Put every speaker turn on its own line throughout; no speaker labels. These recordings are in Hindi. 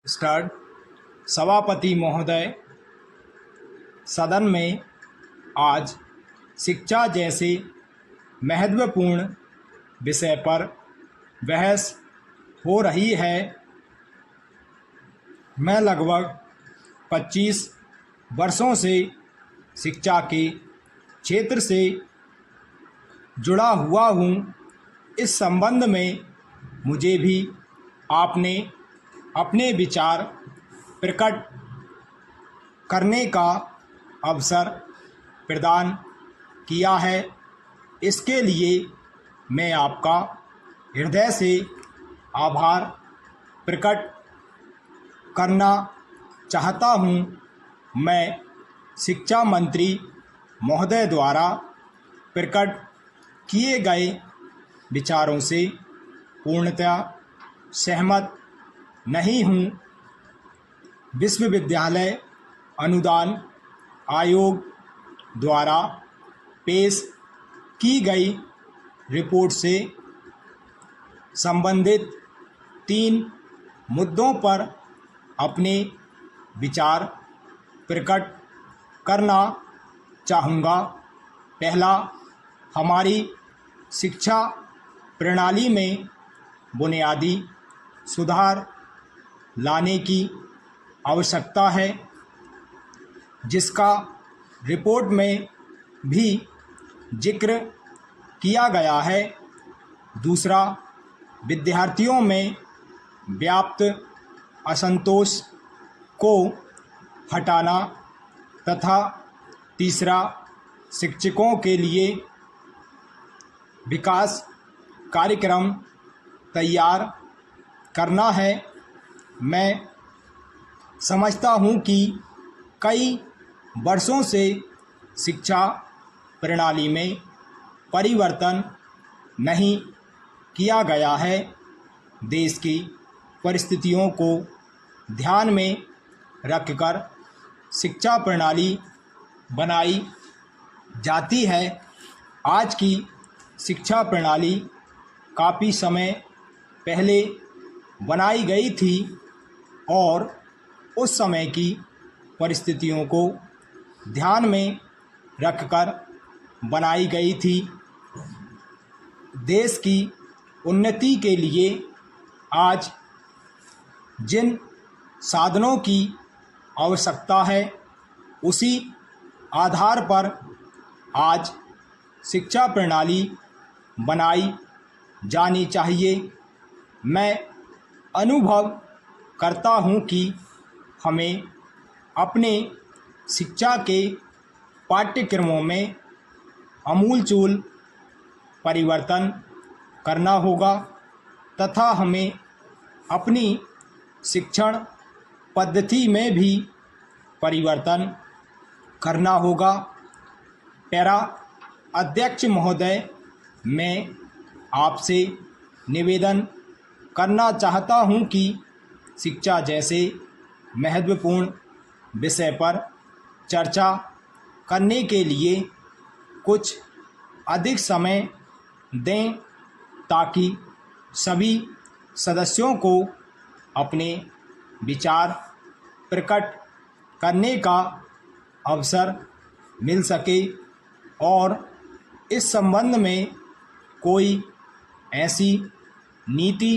स्टार्ट। सभापति महोदय, सदन में आज शिक्षा जैसे महत्वपूर्ण विषय पर बहस हो रही है। मैं लगभग 25 वर्षों से शिक्षा के क्षेत्र से जुड़ा हुआ हूँ। इस संबंध में मुझे भी आपने अपने विचार प्रकट करने का अवसर प्रदान किया है। इसके लिए मैं आपका हृदय से आभार प्रकट करना चाहता हूँ। मैं शिक्षा मंत्री महोदय द्वारा प्रकट किए गए विचारों से पूर्णतः सहमत नहीं हूँ। विश्वविद्यालय अनुदान आयोग द्वारा पेश की गई रिपोर्ट से संबंधित 3 मुद्दों पर अपने विचार प्रकट करना चाहूँगा। पहला, हमारी शिक्षा प्रणाली में बुनियादी सुधार लाने की आवश्यकता है, जिसका रिपोर्ट में भी जिक्र किया गया है। दूसरा, विद्यार्थियों में व्याप्त असंतोष को हटाना तथा तीसरा, शिक्षकों के लिए विकास कार्यक्रम तैयार करना है। मैं समझता हूँ कि कई वर्षों से शिक्षा प्रणाली में परिवर्तन नहीं किया गया है। देश की परिस्थितियों को ध्यान में रखकर शिक्षा प्रणाली बनाई जाती है। आज की शिक्षा प्रणाली काफ़ी समय पहले बनाई गई थी और उस समय की परिस्थितियों को ध्यान में रखकर बनाई गई थी। देश की उन्नति के लिए आज जिन साधनों की आवश्यकता है, उसी आधार पर आज शिक्षा प्रणाली बनाई जानी चाहिए। मैं अनुभव करता हूँ कि हमें अपने शिक्षा के पाठ्यक्रमों में आमूलचूल परिवर्तन करना होगा तथा हमें अपनी शिक्षण पद्धति में भी परिवर्तन करना होगा। पैरा अध्यक्ष महोदय, मैं आपसे निवेदन करना चाहता हूं कि शिक्षा जैसे महत्वपूर्ण विषय पर चर्चा करने के लिए कुछ अधिक समय दें, ताकि सभी सदस्यों को अपने विचार प्रकट करने का अवसर मिल सके और इस संबंध में कोई ऐसी नीति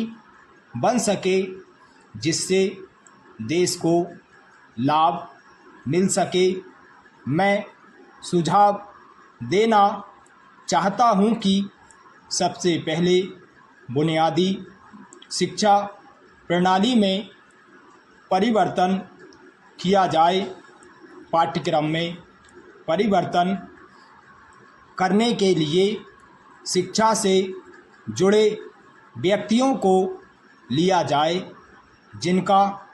बन सके जिससे देश को लाभ मिल सके। मैं सुझाव देना चाहता हूं कि सबसे पहले बुनियादी शिक्षा प्रणाली में परिवर्तन किया जाए। पाठ्यक्रम में परिवर्तन करने के लिए शिक्षा से जुड़े व्यक्तियों को लिया जाए, जिनका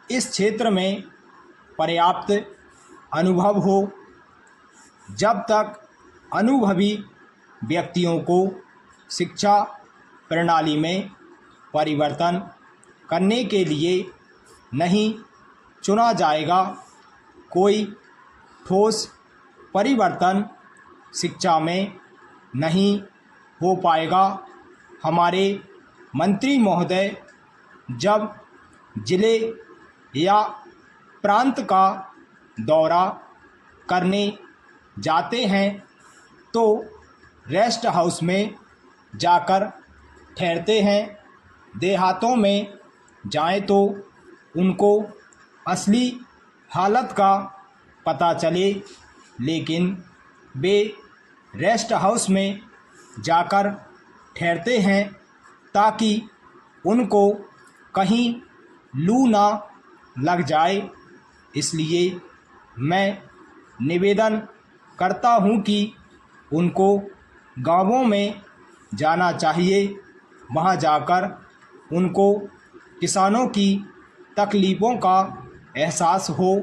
इस क्षेत्र में पर्याप्त अनुभव हो। जब तक अनुभवी व्यक्तियों को शिक्षा प्रणाली में परिवर्तन करने के लिए नहीं चुना जाएगा, कोई ठोस परिवर्तन शिक्षा में नहीं हो पाएगा। हमारे मंत्री महोदय जब जिले या प्रांत का दौरा करने जाते हैं तो रेस्ट हाउस में जाकर ठहरते हैं। देहातों में जाएं तो उनको असली हालत का पता चले, लेकिन वे रेस्ट हाउस में जाकर ठहरते हैं ताकि उनको कहीं लू ना लग जाए। इसलिए मैं निवेदन करता हूँ कि उनको गांवों में जाना चाहिए। वहाँ जाकर उनको किसानों की तकलीफ़ों का एहसास हो।